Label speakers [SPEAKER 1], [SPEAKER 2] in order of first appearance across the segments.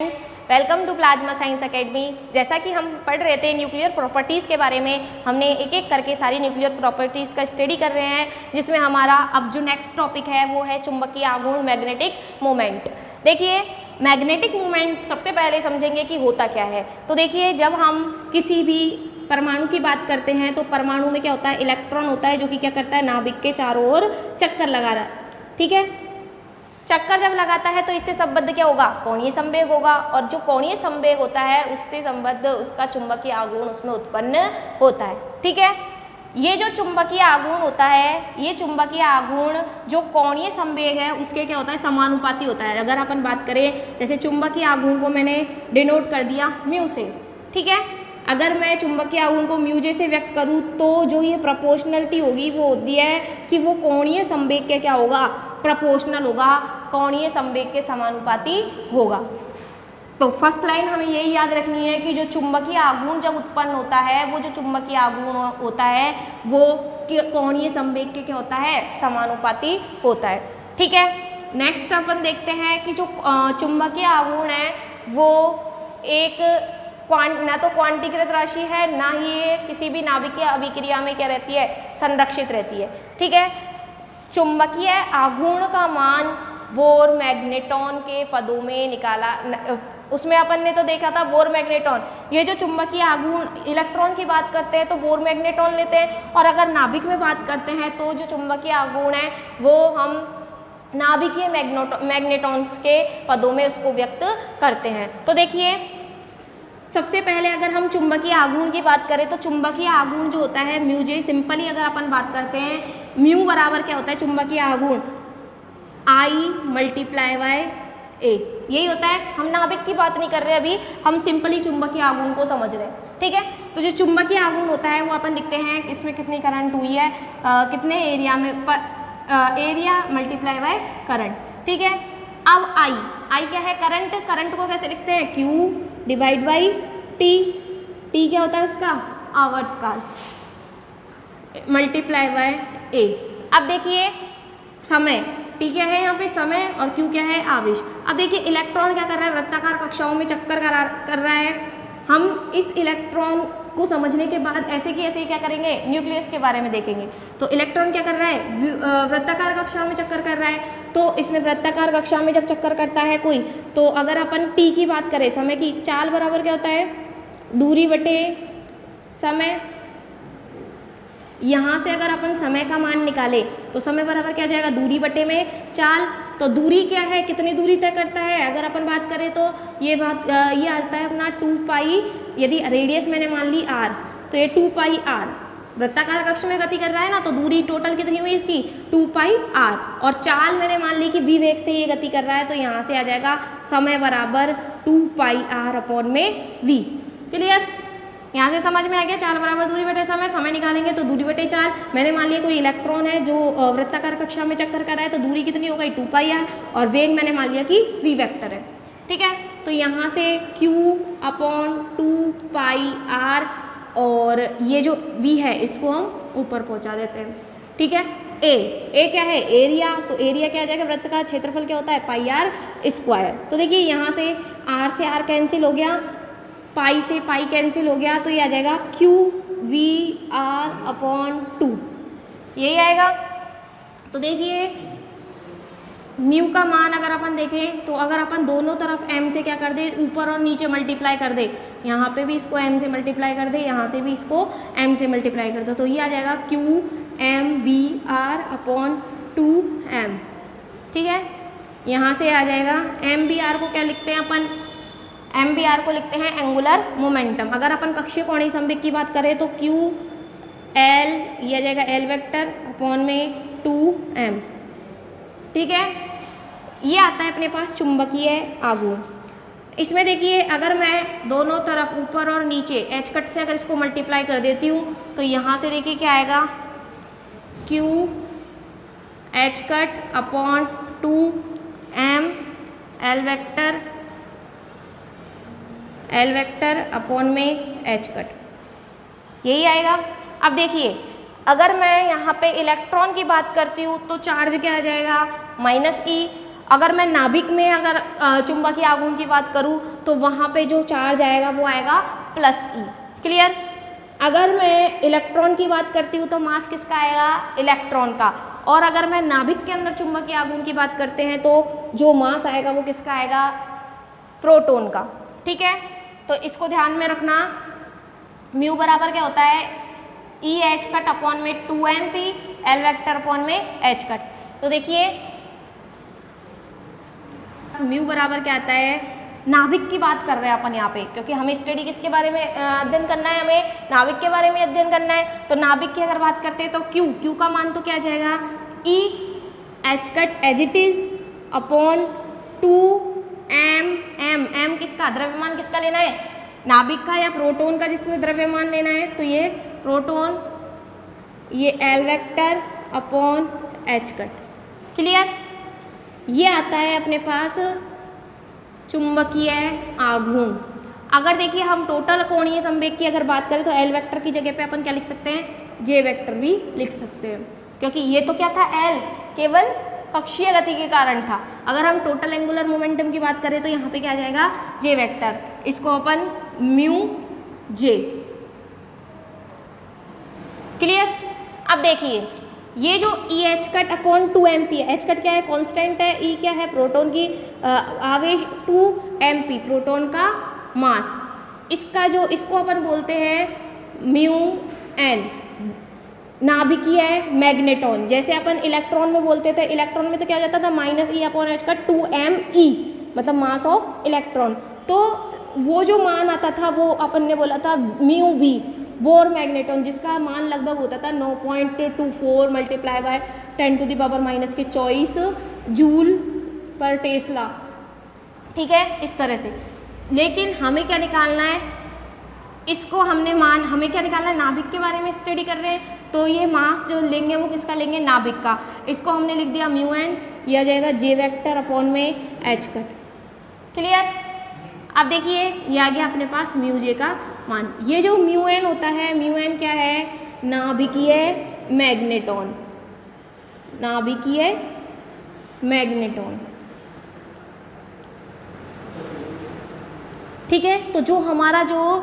[SPEAKER 1] Welcome to plasma science academy. जैसा कि हम पढ़ रहे थे न्यूक्लियर प्रॉपर्टीज़ के बारे में, हमने एक एक करके सारी न्यूक्लियर प्रॉपर्टीज़ का स्टडी कर रहे हैं, जिसमें हमारा अब जो नेक्स्ट टॉपिक है वो है चुंबकीय आघूर्ण, मैग्नेटिक मोमेंट। देखिए, मैग्नेटिक मोमेंट सबसे पहले समझेंगे कि होता क्या है। तो देखिए, जब हम किसी भी परमाणु की बात करते हैं तो परमाणु में क्या होता है, इलेक्ट्रॉन होता है जो कि क्या करता है, नाभिक के चारों ओर चक्कर लगा रहा है। ठीक है, चक्कर जब लगाता है तो इससे संबद्ध क्या होगा, कोणीय संवेग होगा, और जो कोणीय संवेग होता है उससे संबद्ध उसका चुंबकीय आघूर्ण उसमें उत्पन्न होता है। ठीक है, ये जो चुंबकीय आघूर्ण होता है, ये चुंबकीय आघूर्ण जो कोणीय संवेग है उसके क्या होता है, समानुपाती होता है। अगर अपन बात करें, जैसे चुंबकीय आघूर्ण को मैंने डिनोट कर दिया म्यू से। ठीक है, अगर मैं चुंबकीय आघूर्ण को म्यू जे से व्यक्त करूँ तो जो ये प्रोपोर्शनलिटी होगी वो होती है कि वो कोणीय संवेग के क्या होगा, प्रोपोर्शनल होगा, कोणीय संवेग के समानुपाती होगा। तो फर्स्ट लाइन हमें यही याद रखनी है कि जो चुंबकीय आघूर्ण जब उत्पन्न होता है, वो जो चुंबकीय आघूर्ण होता है वो कोणीय संवेग के क्या होता है, समानुपाती होता है। ठीक है, नेक्स्ट अपन देखते हैं कि जो चुंबकीय आघूर्ण है वो एक ना तो क्वांटीकृत राशि है, ना ही ये किसी भी नाभिकीय अभिक्रिया में क्या रहती है, संरक्षित रहती है। ठीक है, चुंबकीय आघूर्ण का मान बोर मैग्नेटॉन के पदों में निकाला, उसमें अपन ने तो देखा था बोर मैग्नेटॉन। ये जो चुंबकीय आघूर्ण इलेक्ट्रॉन की बात करते हैं तो बोर मैग्नेटॉन लेते हैं, और अगर नाभिक में बात करते हैं तो जो चुंबकीय आघूर्ण है वो हम नाभिकीय मैग्नेटॉन्स के पदों में उसको व्यक्त करते हैं। तो देखिए, सबसे पहले अगर हम चुंबकीय आघूर्ण की बात करें तो चुंबकीय आघूर्ण जो होता है म्यू जे, सिंपली अगर अपन बात करते हैं, म्यू बराबर क्या होता है चुंबकीय आघूर्ण, आई मल्टीप्लाई बाय ए, यही होता है। हम नाभिक की बात नहीं कर रहे अभी, हम सिंपली चुंबकीय आघूर्ण को समझ रहे हैं। ठीक है, तो जो चुंबकीय आघूर्ण होता है वो अपन लिखते हैं इसमें कितनी करंट हुई है, कितने एरिया में, एरिया मल्टीप्लाई बाय करंट। ठीक है, अब आई क्या है, करंट को कैसे लिखते हैं, क्यू डिवाइड बाई टी क्या होता है उसका, आवर्तकाल, मल्टीप्लाई बाय ए। अब देखिए समय, टी क्या है यहाँ पे समय, और क्यू क्या है, आवेश। अब देखिए इलेक्ट्रॉन क्या कर रहा है, वृत्ताकार कक्षाओं में चक्कर कर रहा है। हम इस इलेक्ट्रॉन को समझने के बाद ऐसे कि ऐसे ही क्या करेंगे, न्यूक्लियस के बारे में देखेंगे। तो इलेक्ट्रॉन क्या कर रहा है, वृत्ताकार कक्षा में चक्कर कर रहा है। तो इसमें वृत्ताकार कक्षा में जब चक्कर करता है कोई, तो अगर अपन टी की बात करें, समय की, चाल बराबर क्या होता है, दूरी बटे समय। यहाँ से अगर अपन समय का मान निकाले तो समय बराबर क्या आ जाएगा, दूरी बटे में चाल। तो दूरी क्या है, कितनी दूरी तय करता है, अगर अपन बात करें तो ये आता है अपना 2 पाई, यदि रेडियस मैंने मान ली r, तो ये 2 पाई r, वृत्ताकार कक्ष में गति कर रहा है ना, तो दूरी टोटल कितनी हुई इसकी, 2 पाई r, और चाल मैंने मान ली कि v वेग से ये गति कर रहा है, तो यहाँ से आ जाएगा समय बराबर 2 पाई r अपॉन में v। क्लियर, यहाँ से समझ में आ गया, चाल बराबर दूरी बटे समय, समय निकालेंगे तो दूरी बटे चाल। मैंने मान लिया कोई इलेक्ट्रॉन है जो वृत्ताकार कक्षा में चक्कर कर रहा है, तो दूरी कितनी हो गई, 2 पाई r, और वेग मैंने मान लिया कि v वेक्टर है। ठीक है, तो यहाँ से q अपॉन 2 पाई r, और ये जो v है इसको हम ऊपर पहुँचा देते हैं। ठीक है, ए क्या है, एरिया, तो एरिया क्या आ जाएगा, वृत्त का क्षेत्रफल क्या होता है, पाई r स्क्वायर। तो देखिए यहाँ से r कैंसिल हो गया, पाई से पाई कैंसिल हो गया, तो ये आ जाएगा क्यू वी आर अपॉन 2, यही आएगा। तो देखिए म्यू का मान अगर अपन देखें तो अगर अपन दोनों तरफ m से क्या कर दे, ऊपर और नीचे मल्टीप्लाई कर दे, यहाँ पे भी इसको m से मल्टीप्लाई कर दे, यहाँ से भी इसको m से मल्टीप्लाई कर दो, तो ये आ जाएगा Q M B R upon 2m। ठीक है, यहाँ से आ जाएगा एम बी आर को क्या लिखते हैं अपन, एम बी आर को लिखते हैं एंगुलर मोमेंटम। अगर अपन कक्षीय कोणीय संवेग की बात करें तो क्यू एल, ये आ जाएगा एल वेक्टर अपॉन में 2m। ठीक है, ये आता है अपने पास चुंबकीय आघूर्ण। इसमें देखिए अगर मैं दोनों तरफ ऊपर और नीचे एच कट से अगर इसको मल्टीप्लाई कर देती हूँ तो यहाँ से देखिए क्या आएगा, Q H cut upon 2m L vector upon में एच कट, यही आएगा। अब देखिए अगर मैं यहाँ पे इलेक्ट्रॉन की बात करती हूँ तो चार्ज क्या आ जाएगा, -e। अगर मैं नाभिक में अगर चुंबकीय आघूर्ण की बात करूँ तो वहाँ पे जो चार्ज आएगा वो आएगा +E। क्लियर। अगर मैं इलेक्ट्रॉन की बात करती हूँ तो मास किसका आएगा, इलेक्ट्रॉन का। और अगर मैं नाभिक के अंदर चुंबकीय आघूर्ण की बात करते हैं तो जो मास आएगा वो किसका आएगा, प्रोटॉन का। ठीक है, तो इसको ध्यान में रखना। म्यू बराबर क्या होता है, EH कट अपॉन में 2mp L वेक्टर अपॉन में H कट। तो देखिए म्यू बराबर क्या आता है, नाभिक की बात कर रहे हैं अपन यहाँ पे, क्योंकि हमें स्टडी किसके बारे में अध्ययन करना है, हमें नाभिक के बारे में अध्ययन करना है। तो नाभिक की अगर बात करते हैं तो Q का मान तो क्या आ जाएगा, EH cut as it is upon 2m m किसका, द्रव्यमान किसका लेना है, नाभिक का या प्रोटॉन का जिसमें द्रव्यमान लेना है। तो ये प्रोटॉन, ये L vector upon H cut. Clear. ये आता है अपने पास चुंबकीय आघूर्ण। अगर देखिए हम टोटल कोणीय संवेग की अगर बात करें तो L वेक्टर की जगह पे अपन क्या लिख सकते हैं, J वेक्टर भी लिख सकते हैं, क्योंकि ये तो क्या था, L केवल कक्षीय गति के कारण था। अगर हम टोटल एंगुलर मोमेंटम की बात करें तो यहाँ पे क्या आ जाएगा, J वेक्टर। इसको अपन म्यू J। क्लियर। अब देखिए ये जो EH cut upon 2mp, H cut क्या है, कांस्टेंट है, E क्या है, प्रोटॉन की आवेश, 2mp प्रोटॉन का मास। इसका जो इसको अपन बोलते हैं म्यू n, नाभिकीय मैग्नेटॉन। जैसे अपन इलेक्ट्रॉन में बोलते थे, इलेक्ट्रॉन में तो क्या जाता था, -E upon H cut 2me, मतलब मास ऑफ इलेक्ट्रॉन। तो वो जो मान आता था वो अपन ने बोला था म्यू b, बोर मैग्नेटॉन, जिसका मान लगभग होता था 9.24 मल्टीप्लाई बाय 10⁻⁻24 जूल पर टेस्ला। ठीक है, इस तरह से। लेकिन हमें क्या निकालना है, इसको हमने मान, हमें क्या निकालना है, नाभिक के बारे में स्टडी कर रहे हैं, तो ये मास जो लेंगे वो किसका लेंगे, नाभिक का। इसको हमने लिख दिया म्यू n, यह आ जाएगा J वेक्टर अपॉन में H कट। क्लियर। अब देखिए ये आ गया अपने पास म्यू J का मान। ये जो म्यू n होता है, म्यू n क्या है, नाभिकीय मैग्नेटॉन, नाभिकीय मैग्नेटॉन। ठीक है, तो जो हमारा जो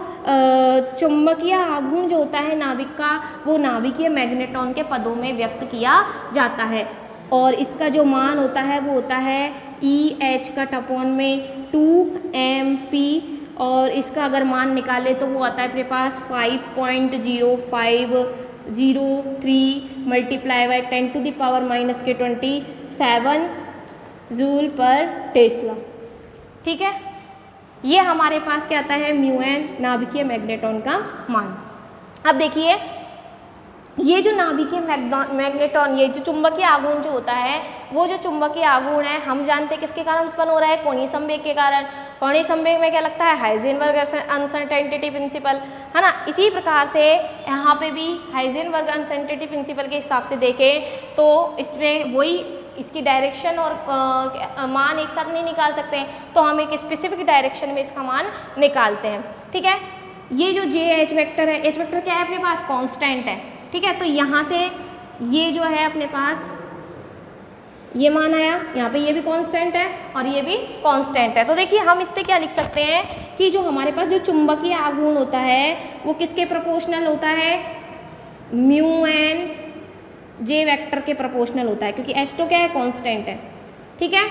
[SPEAKER 1] चुंबकीय आघूर्ण जो होता है नाभिक का, वो नाभिकीय मैग्नेटॉन के पदों में व्यक्त किया जाता है। और इसका जो मान होता है वो होता है EH कट अपॉन में 2mp, और इसका अगर मान निकाले तो वो आता है अपने पास 5.0503 मल्टीप्लाई बाय 10⁻⁻27 जूल पर टेस्ला। ठीक है, ये हमारे पास क्या आता है, म्यू n, नाभिकीय मैग्नेटॉन का मान। अब देखिए ये जो नाभिकीय मैग्नेटॉन, ये जो चुंबकीय आघूर्ण जो होता है, वो जो चुंबकीय आघूर्ण है हम जानते हैं किसके कारण उत्पन्न हो रहा है, कोणीय संवेग के कारण। कोणीय संवेग में क्या लगता है, हाइजेनबर्ग अनसर्टेनिटी प्रिंसिपल, है ना। इसी प्रकार से यहाँ पे भी हाइजेनबर्ग अनसर्टेनिटी प्रिंसिपल के हिसाब से देखें तो इसमें वही, इसकी डायरेक्शन और मान एक साथ नहीं निकाल सकते हैं, तो हम एक स्पेसिफिक डायरेक्शन में इसका मान निकालते हैं। ठीक है, ये जो H वेक्टर है, H वेक्टर क्या है अपने पास, कांस्टेंट है। ठीक है, तो यहाँ से ये जो है अपने पास ये मान आया, यहाँ पे ये भी कांस्टेंट है और ये भी कांस्टेंट है। तो देखिए हम इससे क्या लिख सकते हैं कि जो हमारे पास जो चुंबकीय आघूर्ण होता है वो किसके प्रोपोर्शनल होता है, म्यू n J वेक्टर के प्रोपोर्शनल होता है, क्योंकि H तो क्या है, कांस्टेंट है। ठीक है,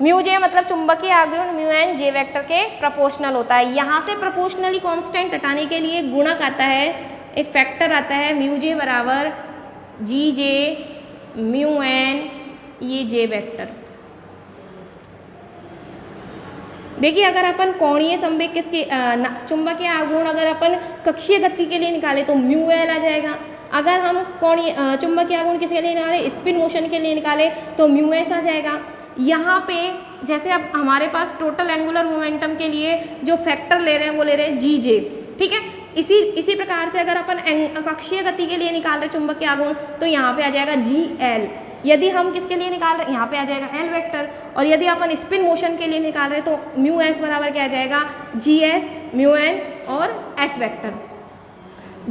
[SPEAKER 1] म्यू J मतलब चुंबकीय आघूर्ण म्यू n J वेक्टर के प्रोपोर्शनल होता है। यहाँ से प्रोपोर्शनली कांस्टेंट हटाने के लिए गुणक आता है, एक फैक्टर आता है, म्यू J बराबर GJ म्यू n, ये J वेक्टर। देखिए अगर अपन कोणीय संवेग किसके, चुंबकीय आघूर्ण अगर अपन कक्षीय गति के लिए निकाले तो म्यू L आ जाएगा। अगर हम कोणीय चुंबकीय आघूर्ण किसके लिए निकाले, स्पिन मोशन के लिए निकाले तो म्यू S आ जाएगा। यहाँ पे जैसे अब हमारे पास टोटल एंगुलर मोमेंटम के लिए जो फैक्टर ले रहे हैं वो ले रहे हैं GJ। ठीक है, इसी प्रकार से अगर अपन कक्षीय गति के लिए निकाल रहे चुंबकीय आघूर्ण तो यहाँ पे आ जाएगा GL। यदि हम किसके लिए निकाल रहे हैं, यहाँ पे आ जाएगा L वेक्टर। और यदि अपन स्पिन मोशन के लिए निकाल रहे हैं तो म्यू S बराबर क्या आ जाएगा, GS म्यू n और S वेक्टर।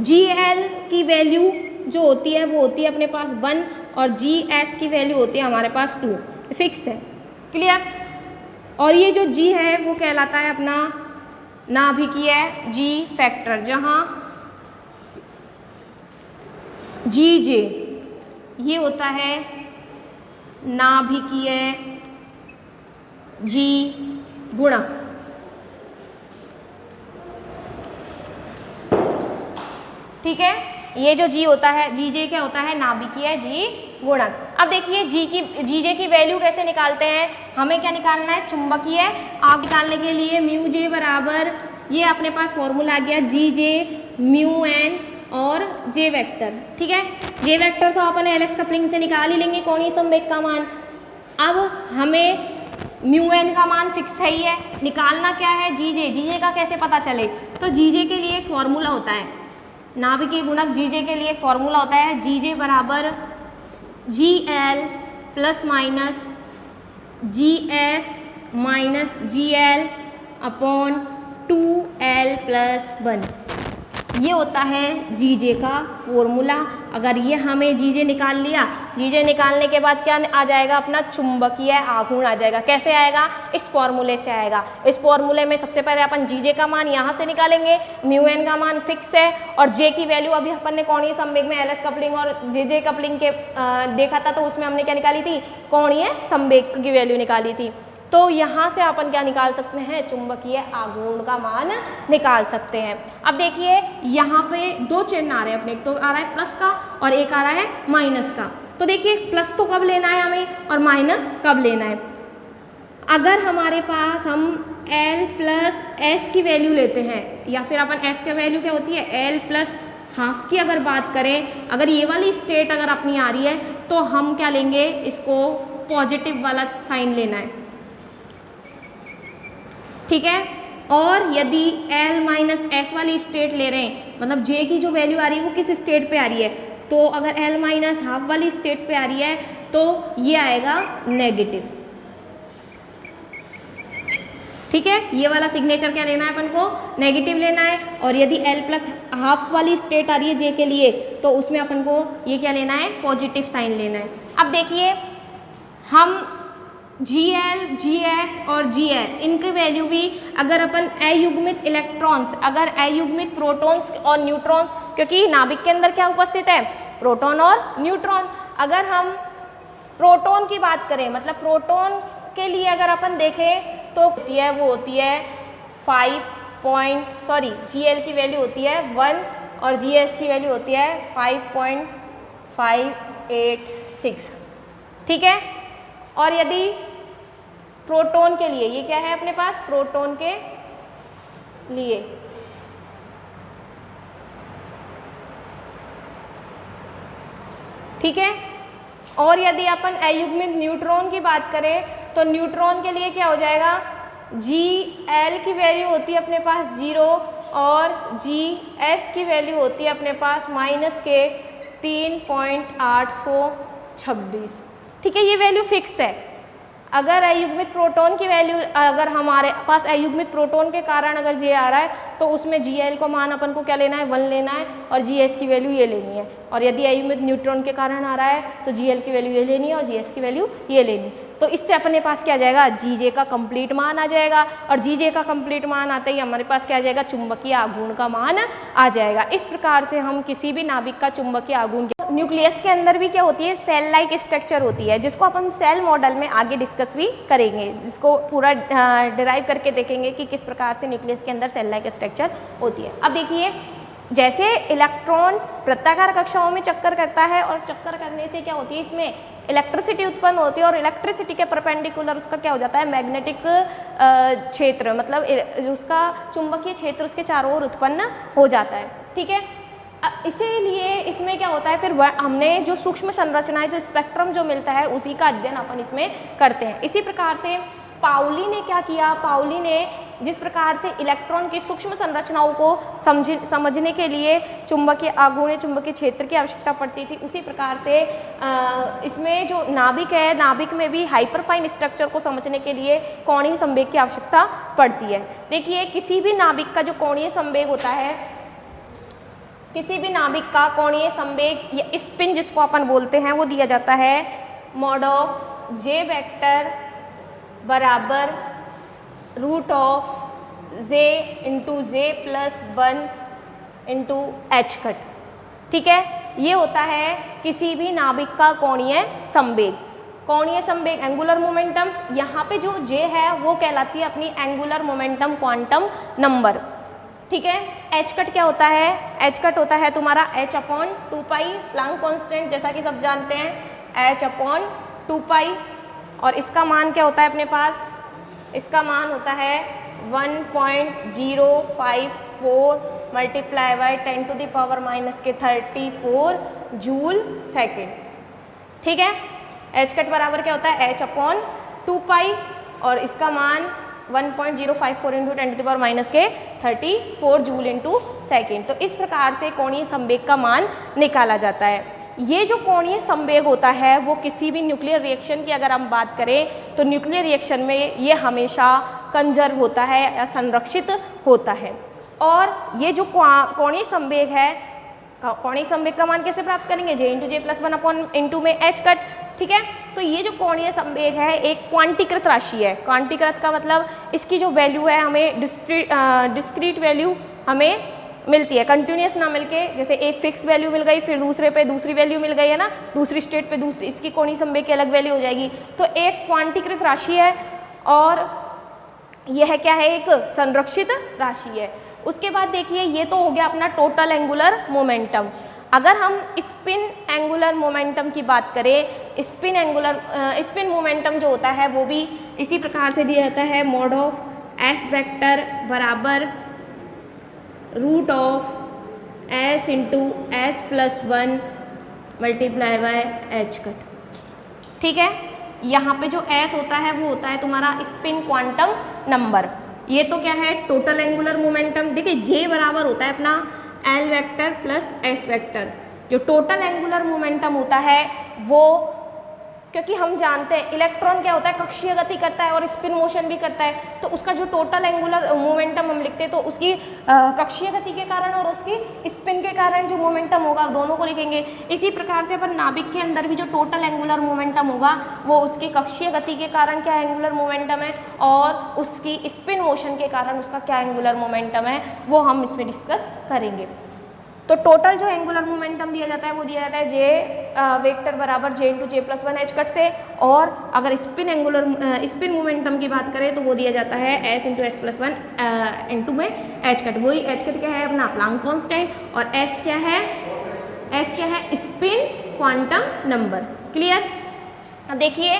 [SPEAKER 1] GL की वैल्यू जो होती है वो होती है अपने पास 1 और GS की वैल्यू होती है हमारे पास 2। फिक्स है। क्लियर। और ये जो जी है वो कहलाता है अपना नाभिकीय जी फैक्टर, जहाँ जी जे ये होता है नाभिकीय जी गुणक। ठीक है, ये जो जी होता है, जी जे क्या होता है, नाभिकीय जी गुणक। अब देखिए जी जे की वैल्यू कैसे निकालते हैं, हमें क्या निकालना है, चुंबकीय आग निकालने के लिए म्यू जे बराबर, ये अपने पास फॉर्मूला आ गया जी जे म्यू एन और जे वेक्टर। ठीक है, जे वेक्टर तो अपन एलएस कपलिंग से निकाल ही लेंगे कोणीय संवेग का मान। अब हमें म्यू एन का मान फिक्स है ही है, निकालना क्या है, जी जे का कैसे पता चले, तो जी जे के लिए एक फॉर्मूला होता है, नाभिकीय गुणक जी जे के लिए एक फॉर्मूला होता है, जी जे बराबर G L plus minus G S minus G L upon 2L plus 1, ये होता है जी जे का फॉर्मूला। अगर ये हमें जी जे निकाल लिया, जी जे निकालने के बाद क्या आ जाएगा, अपना चुंबकीय आघूर्ण आ जाएगा। कैसे आएगा, इस फॉर्मूले से आएगा। इस फॉर्मूले में सबसे पहले अपन जी जे का मान यहाँ से निकालेंगे, म्यू एन का मान फिक्स है और जे की वैल्यू अभी अपन ने कोणीय संवेग में एलएस कपलिंग और जे कपलिंग के देखा था, तो उसमें हमने क्या निकाली थी, कोणीय संवेग की वैल्यू निकाली थी। तो यहाँ से अपन क्या निकाल सकते हैं, चुंबकीय आघूर्ण का मान निकाल सकते हैं। अब देखिए यहाँ पे दो चिन्ह आ रहे हैं अपने, एक तो आ रहा है प्लस का और एक आ रहा है माइनस का। तो देखिए प्लस तो कब लेना है हमें और माइनस कब लेना है। अगर हमारे पास हम L प्लस एस की वैल्यू लेते हैं, या फिर अपन एस की वैल्यू क्या होती है, L प्लस हाफ की अगर बात करें, अगर ये वाली स्टेट अगर अपनी आ रही है तो हम क्या लेंगे, इसको पॉजिटिव वाला साइन लेना है। ठीक है, और यदि L माइनस एस वाली स्टेट ले रहे हैं, मतलब J की जो वैल्यू आ रही है वो किस स्टेट पे आ रही है, तो अगर L माइनस हाफ वाली स्टेट पे आ रही है तो ये आएगा नेगेटिव। ठीक है, ये वाला सिग्नेचर क्या लेना है अपन को, नेगेटिव लेना है। और यदि L प्लस हाफ वाली स्टेट आ रही है J के लिए, तो उसमें अपन को ये क्या लेना है, पॉजिटिव साइन लेना है। अब देखिए हम Gl, Gs और Gl इनकी वैल्यू भी अगर अपन अयुग्मित इलेक्ट्रॉन्स, अगर अयुग्मित प्रोटॉन्स और न्यूट्रॉन्स, क्योंकि नाभिक के अंदर क्या उपस्थित है, प्रोटॉन और न्यूट्रॉन। अगर हम प्रोटॉन की बात करें, मतलब प्रोटॉन के लिए अगर अपन देखें तो होती है, वो होती है Gl की वैल्यू होती है 1 और Gs की वैल्यू होती है 5.586। ठीक है, और यदि प्रोटॉन के लिए, ये क्या है अपने पास, प्रोटॉन के लिए ठीक है, और यदि अपन अयुग्मित न्यूट्रॉन की बात करें तो न्यूट्रॉन के लिए क्या हो जाएगा, Gl की वैल्यू होती है अपने पास 0 और Gs की वैल्यू होती है अपने पास माइनस के 3.826। ठीक है, ये वैल्यू फिक्स है। अगर अयुग्मित प्रोटॉन की वैल्यू, अगर हमारे पास अयुग्मित प्रोटॉन के कारण अगर J आ रहा है तो उसमें Gl को मान अपन को क्या लेना है, 1 लेना है और Gs की वैल्यू ये लेनी है। और यदि अयुग्मित न्यूट्रॉन के कारण आ रहा है तो Gl की वैल्यू ये लेनी है और Gs की वैल्यू ये लेनी। तो इससे अपने पास क्या आ जाएगा, Gj का कंप्लीट मान आ जाएगा और Gj का कंप्लीट मान आते ही हमारे पास क्या आ जाएगा, चुंबकीय आघूर्ण का मान आ जाएगा। इस प्रकार से हम किसी भी नाभिक का चुंबकीय आघूर्ण, न्यूक्लियस के अंदर भी क्या होती है, सेल लाइक स्ट्रक्चर होती है, जिसको अपन सेल मॉडल में आगे डिस्कस भी करेंगे, जिसको पूरा डिराइव करके देखेंगे कि किस प्रकार से न्यूक्लियस के अंदर सेल लाइक स्ट्रक्चर होती है। अब देखिए, जैसे इलेक्ट्रॉन वृत्ताकार कक्षाओं में चक्कर करता है और चक्कर करने से क्या होती है, इसमें इलेक्ट्रिसिटी उत्पन्न होती है और इलेक्ट्रिसिटी के परपेंडिकुलर उसका क्या हो जाता है, मैग्नेटिक क्षेत्र, मतलब उसका चुंबकीय क्षेत्र उसके चारों ओर उत्पन्न हो जाता है। ठीक है, इसीलिए इसमें क्या होता है, फिर हमने जो सूक्ष्म संरचनाएं, जो स्पेक्ट्रम जो मिलता है उसी का अध्ययन अपन इसमें करते हैं। इसी प्रकार से पाउली ने क्या किया, पाउली ने जिस प्रकार से इलेक्ट्रॉन की सूक्ष्म संरचनाओं को समझने के लिए चुंबकीय आघूर्ण, चुंबकीय क्षेत्र की आवश्यकता पड़ती थी, उसी प्रकार से इसमें जो नाभिक है, नाभिक में भी हाइपरफाइन स्ट्रक्चर को समझने के लिए कोणीय संवेग की आवश्यकता पड़ती है। देखिए, किसी भी नाभिक का जो कोणीय संवेग होता है, किसी भी नाभिक का कोणीय संवेग या स्पिन जिसको अपन बोलते हैं, वो दिया जाता है mod ऑफ जे वेक्टर बराबर root of J into J plus 1 into H cut. ठीक है, ये होता है किसी भी नाभिक का कोणीय संवेग। कोणीय संवेग एंगुलर मोमेंटम, यहाँ पे जो जे है वो कहलाती है अपनी एंगुलर मोमेंटम क्वांटम नंबर। ठीक है, एच कट क्या होता है? एच कट होता है तुम्हारा h अपॉन 2 प्लांक कांस्टेंट, जैसा कि सब जानते हैं h अपॉन 2 और इसका मान क्या होता है अपने पास? इसका मान होता है 1.054 मल्टीप्लाई बाई 10⁻⁻34 जूल सेकेंड। ठीक है, एच कट बराबर क्या होता है? h अपॉन 2 और इसका मान 1.054 इंटू 10⁻⁻34 जूल इंटू सेकेंड। तो इस प्रकार से कोणीय संवेग का मान निकाला जाता है। ये जो कोणीय संवेग होता है वो किसी भी न्यूक्लियर रिएक्शन की अगर हम बात करें तो न्यूक्लियर रिएक्शन में ये हमेशा कंजर्व होता है या संरक्षित होता है। और ये जो कोणीय संवेग है, कोणीय संवेग का मान कैसे प्राप्त करेंगे? जे into J plus 1 upon into में एच कट। ठीक है, तो ये जो कोणीय संवेग है एक क्वांटीकृत राशि है। क्वांटीकृत का मतलब इसकी जो वैल्यू है हमें डिस्क्रीट वैल्यू हमें मिलती है, कंटिन्यूस ना मिलके, जैसे एक फिक्स वैल्यू मिल गई फिर दूसरे पे दूसरी वैल्यू मिल गई है ना, दूसरी स्टेट पे दूसरी, इसकी कोणीय संवेग की अलग वैल्यू हो जाएगी। तो एक क्वांटीकृत राशि है और यह क्या है? एक संरक्षित राशि है। उसके बाद देखिए ये तो हो गया अपना टोटल एंगुलर मोमेंटम। अगर हम स्पिन एंगुलर मोमेंटम की बात करें, स्पिन मोमेंटम जो होता है वो भी इसी प्रकार से दिया जाता है, मॉड ऑफ एस वेक्टर बराबर root of S into S plus 1 multiply by H cut. ठीक है, यहाँ पे जो एस होता है वो होता है तुम्हारा स्पिन क्वांटम नंबर। ये तो क्या है? Total angular momentum. देखिए जे बराबर होता है अपना L vector plus S vector. जो टोटल एंगुलर मोमेंटम होता है वो, क्योंकि हम जानते हैं इलेक्ट्रॉन क्या होता है? कक्षीय गति करता है और स्पिन मोशन भी करता है, तो उसका जो टोटल एंगुलर मोमेंटम हम लिखते हैं तो उसकी कक्षीय गति के कारण और उसकी स्पिन के कारण जो मोमेंटम होगा दोनों को लिखेंगे। इसी प्रकार से अपन नाभिक के अंदर भी जो टोटल एंगुलर मोमेंटम होगा वो उसकी कक्षीय गति के कारण क्या एंगुलर मोमेंटम है और उसकी स्पिन मोशन के कारण उसका क्या एंगुलर मोमेंटम है वो हम इसमें डिस्कस करेंगे। तो टोटल जो एंगुलर मोमेंटम दिया जाता है वो दिया जाता है जे वेक्टर बराबर जे into J plus 1 H cut से, और अगर स्पिन मोमेंटम की बात करें तो वो दिया जाता है S into S plus 1 into में एच कट। वही एच कट क्या है? अपना प्लांक कांस्टेंट, और एस क्या है? एस क्या है? Spin quantum number. क्लियर? देखिए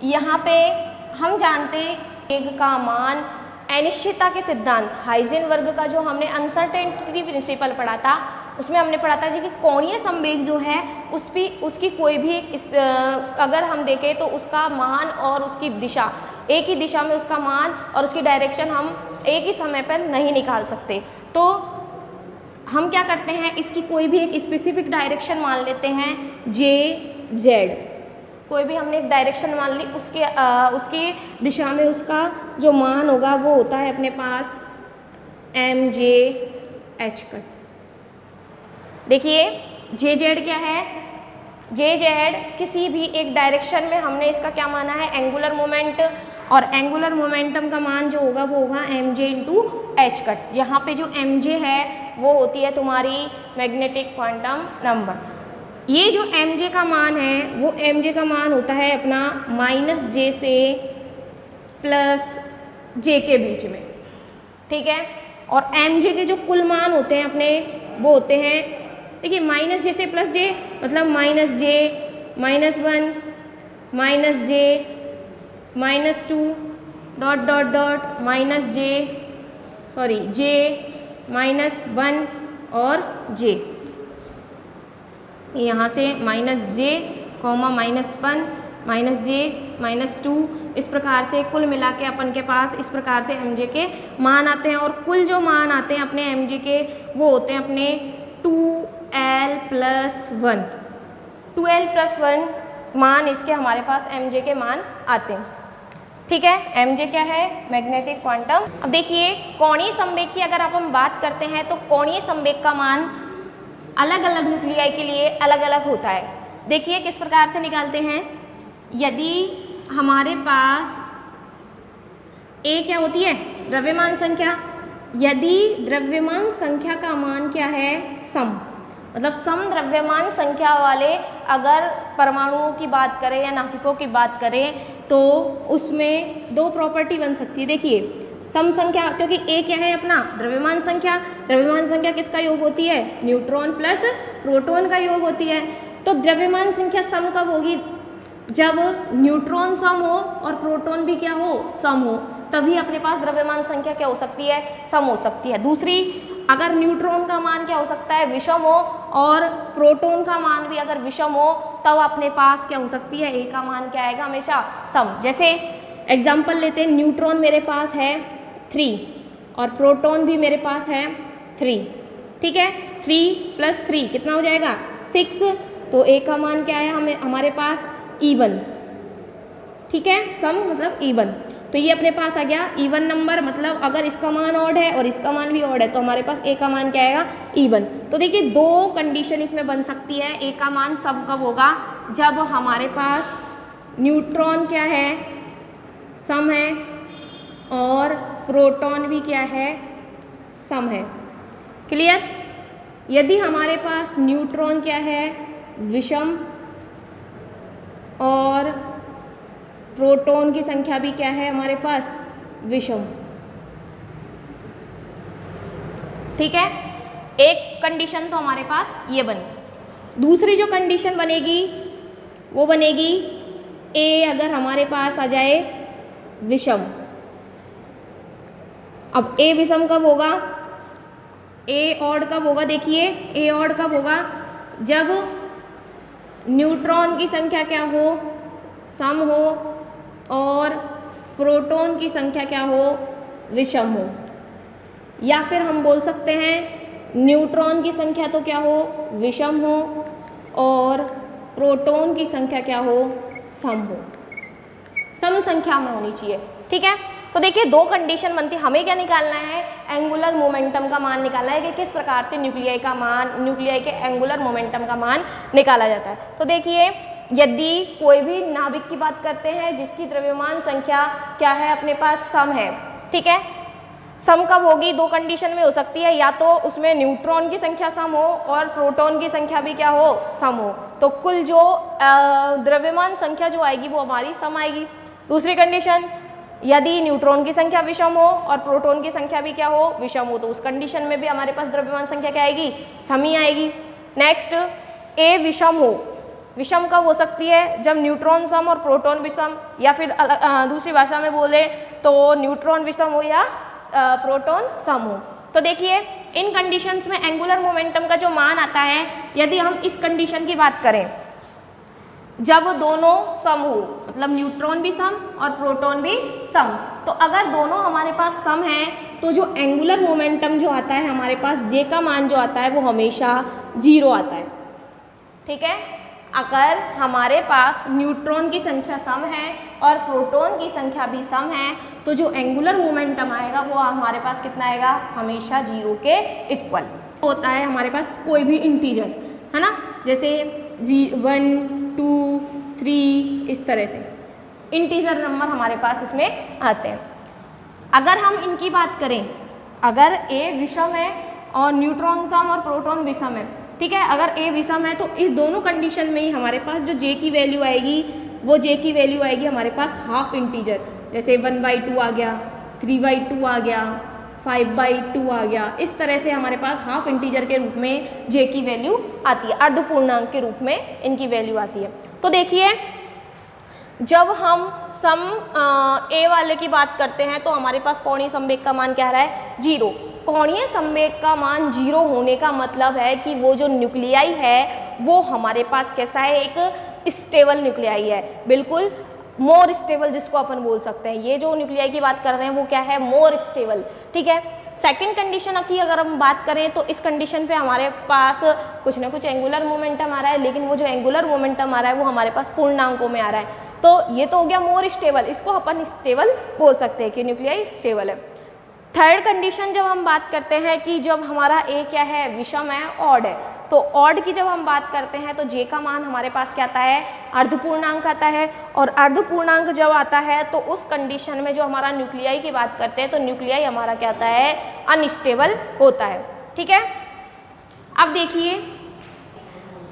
[SPEAKER 1] यहाँ पे हम जानते हैं वेग का मान अनिश्चितता के सिद्धांत, हाइजेनबर्ग का जो हमने अनसर्टेनिटी प्रिंसिपल पढ़ा था उसमें हमने पढ़ा था जी कि कोणीय संवेग जो है उसकी कोई भी अगर हम देखें तो उसका मान और उसकी दिशा, एक ही दिशा में उसका मान और उसकी डायरेक्शन हम एक ही समय पर नहीं निकाल सकते। तो हम क्या करते हैं, इसकी कोई भी एक स्पेसिफिक डायरेक्शन मान लेते हैं जे जेड। कोई भी हमने एक डायरेक्शन मान ली, उसकी दिशा में उसका जो मान होगा वो होता है अपने पास एम जे एच कट। देखिए जे जेड क्या है? जे जेड किसी भी एक डायरेक्शन में हमने इसका क्या माना है? एंगुलर मोमेंट, और एंगुलर मोमेंटम का मान जो होगा वो होगा M J into H cut. यहाँ पे जो एम जे है वो होती है तुम्हारी मैग्नेटिक क्वांटम नंबर। ये जो एम जे का मान है वो एम जे का मान होता है अपना माइनस जे से प्लस जे के बीच में। ठीक है, और एम जे के जो कुल मान होते हैं अपने वो होते हैं, देखिए माइनस जे से प्लस जे मतलब माइनस जे -1 माइनस जे -2 डॉट डॉट डॉट माइनस जे -1 और जे, यहाँ से माइनस जे -1 माइनस जे -2, इस प्रकार से कुल मिला के अपन के पास इस प्रकार से एम जे के मान आते हैं। और कुल जो मान आते हैं अपने एम जे के वो होते हैं अपने 2l+1 2l+1 मान इसके हमारे पास एम जे के मान आते हैं। ठीक है, एम जे क्या है? Magnetic quantum. अब देखिए कोणीय संवेग की अगर हम बात करते हैं तो कोणीय संवेग का मान अलग अलग न्यूक्लियाई के लिए अलग अलग होता है। देखिए किस प्रकार से निकालते हैं। यदि हमारे पास ए क्या होती है, द्रव्यमान संख्या, यदि द्रव्यमान संख्या का मान क्या है, सम, मतलब सम द्रव्यमान संख्या वाले अगर परमाणुओं की बात करें या नाभिकों की बात करें तो उसमें दो प्रॉपर्टी बन सकती है। देखिए सम संख्या, क्योंकि ए क्या है अपना, द्रव्यमान संख्या, द्रव्यमान संख्या किसका योग होती है, न्यूट्रॉन प्लस प्रोटॉन का योग होती है। तो द्रव्यमान संख्या सम कब होगी, जब न्यूट्रॉन सम हो और प्रोटॉन भी क्या हो, सम हो, तभी अपने पास द्रव्यमान संख्या क्या हो सकती है, सम हो सकती है। दूसरी, अगर न्यूट्रॉन का मान क्या हो सकता है, विषम हो, और प्रोटॉन का मान भी अगर विषम हो, तब अपने पास क्या हो सकती है, ए का मान क्या आएगा, हमेशा सम। जैसे एग्जाम्पल लेते हैं, न्यूट्रॉन मेरे पास है 3 और प्रोटॉन भी मेरे पास है 3, ठीक है, 3 + 3 कितना हो जाएगा, 6। तो ए का मान क्या है, हमें हमारे पास इवन, ठीक है, सम मतलब इवन। तो ये अपने पास आ गया इवन नंबर, मतलब अगर इसका मान ऑड है और इसका मान भी ऑड है तो हमारे पास ए का मान क्या आएगा, इवन। तो देखिए दो कंडीशन इसमें बन सकती है। ए का मान सम कब होगा, जब हमारे पास न्यूट्रॉन क्या है, सम है, और प्रोटॉन भी क्या है, सम है। क्लियर। यदि हमारे पास न्यूट्रॉन क्या है, विषम, और प्रोटॉन की संख्या भी क्या है हमारे पास, विषम, ठीक है। एक कंडीशन तो हमारे पास ये बनी। दूसरी जो कंडीशन बनेगी वो बनेगी ए अगर हमारे पास आ जाए विषम। अब ए विषम कब होगा, ए ऑड कब होगा, देखिए ए ऑड कब होगा, जब न्यूट्रॉन की संख्या क्या हो, सम हो, और प्रोटॉन की संख्या क्या हो, विषम हो। या फिर हम बोल सकते हैं न्यूट्रॉन की संख्या तो क्या हो, विषम हो, और प्रोटॉन की संख्या क्या हो, सम हो, सम संख्या में होनी चाहिए, ठीक है। तो देखिए दो कंडीशन बनती है, हमें क्या निकालना है, एंगुलर मोमेंटम का मान निकालना है कि किस प्रकार से न्यूक्लियाई का मान, न्यूक्लियाई के एंगुलर मोमेंटम का मान निकाला जाता है। तो देखिए यदि कोई भी नाभिक की बात करते हैं जिसकी द्रव्यमान संख्या क्या है, अपने पास सम है, ठीक है। सम कब होगी, दो कंडीशन में हो सकती है, या तो उसमें न्यूट्रॉन की संख्या सम हो और प्रोटॉन की संख्या भी क्या हो, सम हो, तो कुल जो द्रव्यमान संख्या जो आएगी वो हमारी सम आएगी। दूसरी कंडीशन, यदि न्यूट्रॉन की संख्या विषम हो और प्रोटॉन की संख्या भी क्या हो, विषम हो, तो उस कंडीशन में भी हमारे पास द्रव्यमान संख्या क्या आएगी, सम ही आएगी। नेक्स्ट, ए विषम हो, विषम कब हो सकती है, जब न्यूट्रॉन सम और प्रोटॉन विषम, या फिर दूसरी भाषा में बोले तो न्यूट्रॉन विषम हो या प्रोटॉन सम हो। तो देखिए इन कंडीशंस में एंगुलर मोमेंटम का जो मान आता है, यदि हम इस कंडीशन की बात करें जब दोनों सम हो, मतलब न्यूट्रॉन भी सम और प्रोटॉन भी सम, तो अगर दोनों हमारे पास सम है तो जो एंगुलर मोमेंटम जो आता है हमारे पास, जे का मान जो आता है वो हमेशा 0 आता है, ठीक है। अगर हमारे पास न्यूट्रॉन की संख्या सम है और प्रोटॉन की संख्या भी सम है तो जो एंगुलर मोमेंटम आएगा वो हमारे पास कितना आएगा, हमेशा 0 के इक्वल होता है। हमारे पास कोई भी इंटीजर है ना, जैसे 1, 2, 3 इस तरह से इंटीजर नंबर हमारे पास इसमें आते हैं। अगर हम इनकी बात करें, अगर ए विषम है और न्यूट्रॉन सम और प्रोटॉन विषम है, ठीक है, अगर ए विषम है तो इस दोनों कंडीशन में ही हमारे पास जो जे की वैल्यू आएगी वो जे की वैल्यू आएगी हमारे पास हाफ इंटीजर, जैसे 1/2 आ गया, 3/2 आ गया, 5/2 आ गया, इस तरह से हमारे पास हाफ इंटीजर के रूप में जे की वैल्यू आती है, अर्धपूर्णांक के रूप में इनकी वैल्यू आती है। तो देखिए जब हम सम ए वाले की बात करते हैं तो हमारे पास कोणीय संवेग का मान क्या रहा है, 0। कोणीय संवेग का मान 0 होने का मतलब है कि वो जो न्यूक्लियाई है वो हमारे पास कैसा है, एक स्टेबल न्यूक्लियाई है, बिल्कुल मोर स्टेबल जिसको अपन बोल सकते हैं। ये जो न्यूक्लियाई की बात कर रहे हैं वो क्या है, मोर स्टेबल, ठीक है। सेकंड कंडीशन की अगर हम बात करें तो इस कंडीशन पे हमारे पास कुछ ना कुछ एंगुलर मोमेंटम आ रहा है, लेकिन वो जो एंगुलर मोमेंटम आ रहा है वो हमारे पास पूर्णांकों में आ रहा है। तो ये तो हो गया मोर स्टेबल, इसको अपन स्टेबल बोल सकते हैं कि न्यूक्लियाई स्टेबल है। थर्ड कंडीशन जब हम बात करते हैं कि जब हमारा ए क्या है, विषम है, ऑड है, तो ऑड की जब हम बात करते हैं तो जे का मान हमारे पास क्या आता है, अर्धपूर्णांक आता है। और अर्धपूर्णांक जब आता है तो उस कंडीशन में जो हमारा न्यूक्लियाई की बात करते हैं तो न्यूक्लियाई हमारा क्या आता है, अनस्टेबल होता है। ठीक है, अब देखिए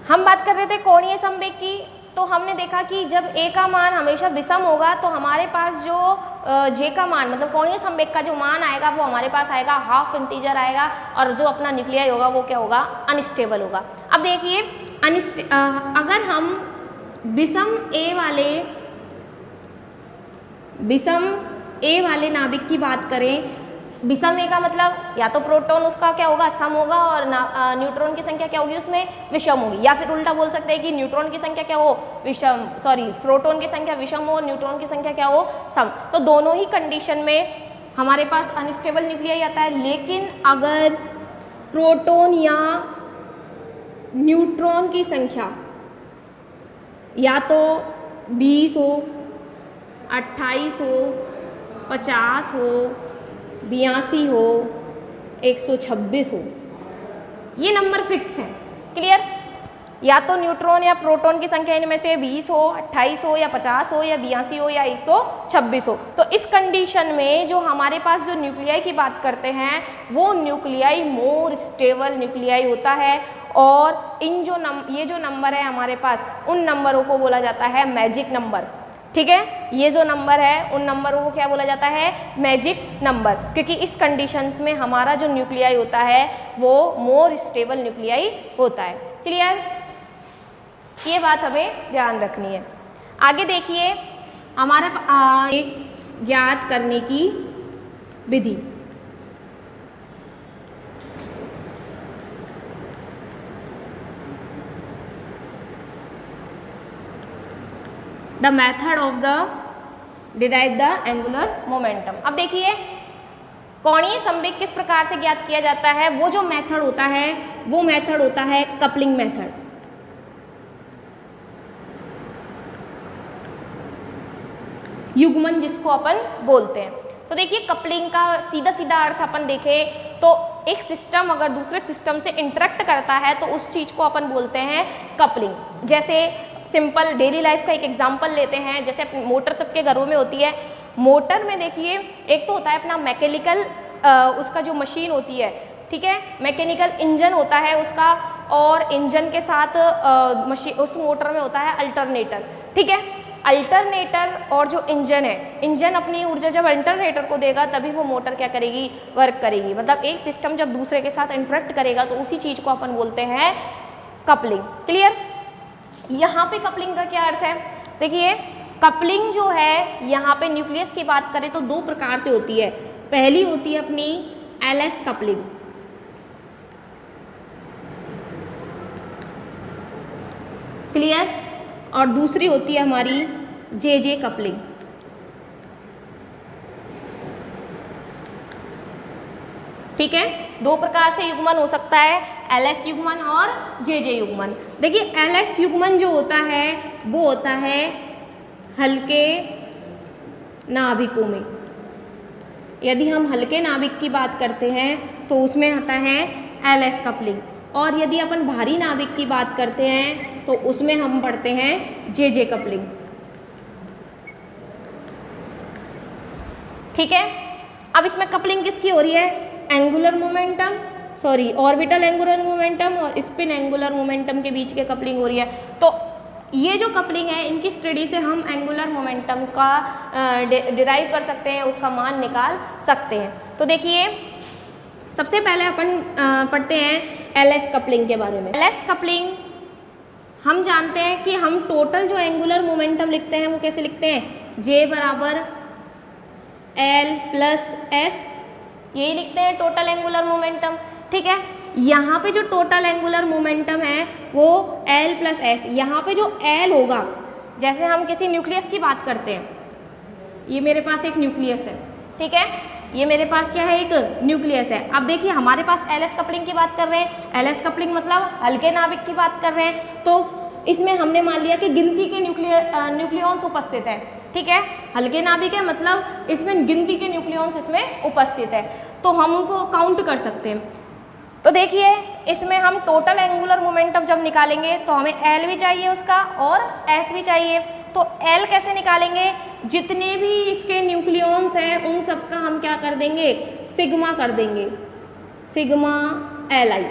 [SPEAKER 1] हम बात कर रहे थे कोणीय संवेग की, तो हमने देखा कि जब ए का मान हमेशा विषम होगा तो हमारे पास जो जे का मान मतलब कोणीय संवेग का जो मान आएगा वो हमारे पास आएगा हाफ इंटीजर आएगा, और जो अपना न्यूक्लियाई होगा वो क्या होगा, अनस्टेबल होगा। अब देखिए अगर हम विषम ए वाले नाभिक की बात करें, विषम ए का मतलब या तो प्रोटॉन उसका क्या होगा, सम होगा, और न्यूट्रॉन की संख्या क्या होगी उसमें, विषम होगी। या फिर उल्टा बोल सकते हैं कि न्यूट्रॉन की संख्या क्या हो, प्रोटॉन की संख्या विषम हो और न्यूट्रॉन की संख्या क्या हो, सम। तो दोनों ही कंडीशन में हमारे पास अनस्टेबल न्यूक्लियाई आता है। लेकिन अगर प्रोटॉन या न्यूट्रॉन की संख्या या तो 20 हो, 28 हो, 50 हो, 82 हो, 126 हो, ये नंबर फिक्स है। क्लियर, या तो न्यूट्रॉन या प्रोटॉन की संख्या इनमें से 20 हो, 28 हो या 50 हो या 82 हो या 126 हो, तो इस कंडीशन में जो हमारे पास जो न्यूक्लियाई की बात करते हैं वो न्यूक्लियाई मोर स्टेबल न्यूक्लियाई होता है। और इन जो ये जो नंबर है हमारे पास, उन नंबरों को बोला जाता है मैजिक नंबर। ठीक है, ये जो नंबर है उन नंबरों को क्या बोला जाता है, मैजिक नंबर, क्योंकि इस कंडीशंस में हमारा जो न्यूक्लियाई होता है वो मोर स्टेबल न्यूक्लियाई होता है। क्लियर, ये बात हमें ध्यान रखनी है। आगे देखिए हमारे ज्ञात करने की विधि। The method of the derive the angular momentum. अब देखिए कोणीय संवेग किस प्रकार से ज्ञात किया जाता है, वो जो मेथड होता है वो मेथड होता है कपलिंग मेथड। युग्मन जिसको अपन बोलते हैं। तो देखिए कपलिंग का सीधा सीधा अर्थ अपन देखें तो एक सिस्टम अगर दूसरे सिस्टम से इंटरेक्ट करता है तो उस चीज़ को अपन बोलते हैं कपलिंग। जैसे सिंपल डेली लाइफ का एक एग्जांपल लेते हैं, जैसे मोटर सबके घरों में होती है। मोटर में देखिए एक तो होता है अपना मैकेनिकल उसका जो मशीन होती है, ठीक है, मैकेनिकल इंजन होता है उसका, और इंजन के साथ उस मोटर में होता है अल्टरनेटर। ठीक है, अल्टरनेटर और जो इंजन है, इंजन अपनी ऊर्जा जब अल्टरनेटर को देगा तभी वो मोटर क्या करेगी, वर्क करेगी। मतलब एक सिस्टम जब दूसरे के साथ इंटरेक्ट करेगा तो उसी चीज़ को अपन बोलते हैं कपलिंग। क्लियर, यहाँ पे कपलिंग का क्या अर्थ है, देखिए कपलिंग जो है यहाँ पे न्यूक्लियस की बात करें तो दो प्रकार से होती है। पहली होती है अपनी एलएस कपलिंग, क्लियर, और दूसरी होती है हमारी जेजे कपलिंग। ठीक है, दो प्रकार से युग्मन हो सकता है, एलएस युग्मन और जेजे युग्मन। देखिए एलएस युग्मन जो होता है वो होता है हल्के नाभिकों में। यदि हम हल्के नाभिक की बात करते हैं तो उसमें आता है एलएस कपलिंग, और यदि अपन भारी नाभिक की बात करते हैं तो उसमें हम पढ़ते हैं जेजे कपलिंग। ठीक है, अब इसमें कपलिंग किसकी हो रही है, angular momentum, orbital angular momentum और स्पिन एंगुलर मोमेंटम के बीच के कपलिंग हो रही है। तो ये जो कपलिंग है इनकी स्टडी से हम एंगुलर मोमेंटम का डिराइव कर सकते हैं, उसका मान निकाल सकते हैं। तो देखिए सबसे पहले अपन पढ़ते हैं एलएस कपलिंग के बारे में। एलएस कपलिंग हम जानते हैं कि हम टोटल जो एंगुलर मोमेंटम लिखते हैं वो कैसे लिखते हैं, J बराबर L प्लस S, यही लिखते हैं टोटल एंगुलर मोमेंटम। ठीक है, यहाँ पे जो टोटल एंगुलर मोमेंटम है वो L प्लस S, यहाँ पे जो L होगा, जैसे हम किसी न्यूक्लियस की बात करते हैं, ये मेरे पास एक न्यूक्लियस है, ठीक है, ये मेरे पास क्या है, एक न्यूक्लियस है। अब देखिए हमारे पास एलएस कपलिंग की बात कर रहे हैं, एलएस कपलिंग मतलब हल्के नाभिक की बात कर रहे हैं, तो इसमें हमने मान लिया कि गिनती के न्यूक्लियॉन्स उपस्थित है। ठीक है, हल्के नाभिक है मतलब इसमें गिनती के न्यूक्लियॉन्स इसमें उपस्थित है, तो हम उनको काउंट कर सकते हैं। तो देखिए इसमें हम टोटल एंगुलर मोमेंटम जब निकालेंगे तो हमें एल भी चाहिए उसका और एस भी चाहिए। तो एल कैसे निकालेंगे, जितने भी इसके न्यूक्लियॉन्स हैं उन सब का हम क्या कर देंगे, सिग्मा कर देंगे, सिग्मा एल आई।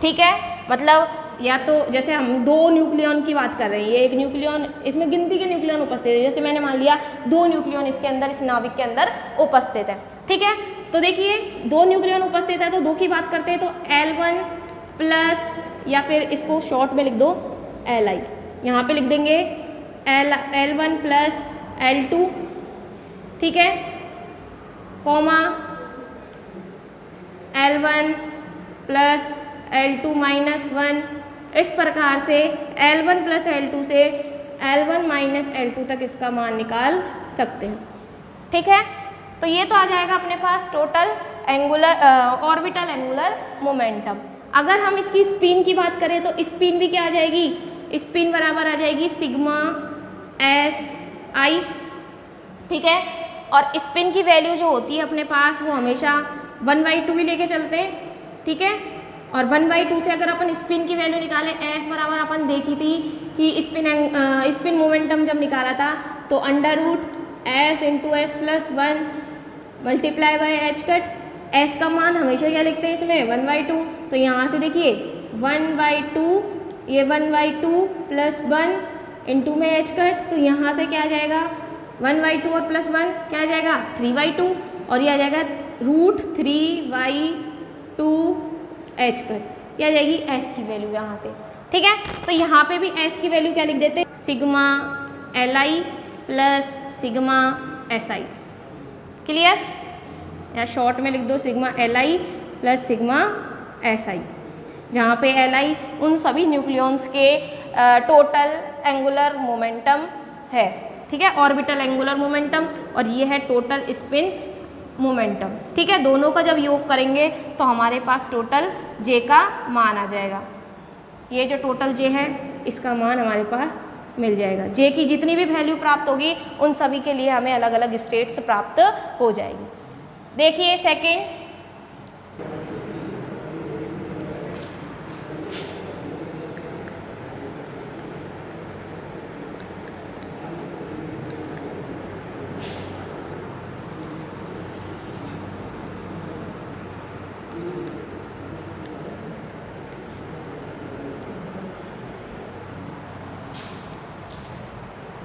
[SPEAKER 1] ठीक है, मतलब या तो जैसे हम दो न्यूक्लियॉन की बात कर रहे हैं, ये एक न्यूक्लियॉन, इसमें गिनती के न्यूक्लियॉन उपस्थित है, जैसे मैंने मान लिया दो न्यूक्लियॉन इसके अंदर, इस नाभिक के अंदर उपस्थित है। ठीक है, तो देखिए दो न्यूक्लियॉन उपस्थित है तो दो की बात करते हैं, तो L1 प्लस, या फिर इसको शॉर्ट में लिख दो Li, यहाँ पे लिख देंगे L1 प्लस L2, ठीक है, comma L1 plus L2 minus 1। इस प्रकार से L1 प्लस L2 से L1 माइनस L2 तक इसका मान निकाल सकते हैं। ठीक है, तो ये तो आ जाएगा अपने पास total angular orbital angular momentum. अगर हम इसकी स्पिन की बात करें तो स्पिन भी क्या आ जाएगी, स्पिन बराबर आ जाएगी सिग्मा एस आई। ठीक है, और स्पिन की वैल्यू जो होती है अपने पास वो हमेशा 1/2 ही लेके चलते हैं। ठीक है, और 1/2 से अगर अपन स्पिन की वैल्यू निकालें, एस बराबर अपन देखी थी कि स्पिन मोमेंटम जब निकाला था तो √s × s plus 1 multiply by H cut. S का मान हमेशा क्या लिखते हैं इसमें 1/2, तो यहाँ से देखिए 1/2, ये 1/2 प्लस 1 इंटू में एच कट, तो यहाँ से क्या आ जाएगा 1/2 और प्लस 1 क्या आ जाएगा 3/2, और ये आ जाएगा √3/2 एच कट, ये आ जाएगी एस की वैल्यू यहाँ से। ठीक है, तो यहाँ पे भी एस की वैल्यू क्या लिख देते हैं, sigma L I plus sigma S I. Clear, या शॉर्ट में लिख दो sigma L I plus sigma S I, जहाँ पे एल आई उन सभी न्यूक्लियॉन्स के टोटल एंगुलर मोमेंटम है। ठीक है, ऑर्बिटल एंगुलर मोमेंटम, और ये है टोटल स्पिन मोमेंटम। ठीक है, दोनों का जब योग करेंगे तो हमारे पास टोटल जे का मान आ जाएगा। ये जो टोटल जे है इसका मान हमारे पास मिल जाएगा। जे की जितनी भी वैल्यू प्राप्त होगी उन सभी के लिए हमें अलग अलग स्टेट्स प्राप्त हो जाएगी। देखिए सेकेंड,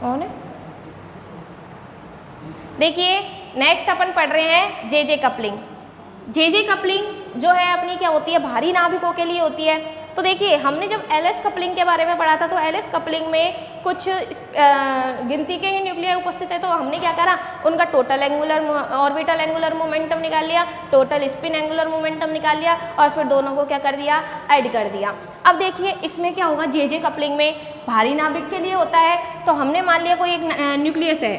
[SPEAKER 1] कौन है, देखिए नेक्स्ट अपन पढ़ रहे हैं जे कपलिंग। जे कपलिंग जो है अपनी क्या होती है, भारी नाभिकों के लिए होती है। तो देखिए हमने जब एलएस कपलिंग के बारे में पढ़ा था तो एलएस कपलिंग में कुछ गिनती के ही न्यूक्लियाई उपस्थित है, तो हमने क्या करा, उनका total angular orbital angular momentum निकाल लिया, टोटल स्पिन एंगुलर मोमेंटम निकाल लिया, और फिर दोनों को क्या कर दिया, ऐड कर दिया। अब देखिए इसमें क्या होगा, जे कपलिंग में भारी नाभिक के लिए होता है। तो हमने मान लिया कोई एक न्यूक्लियस है,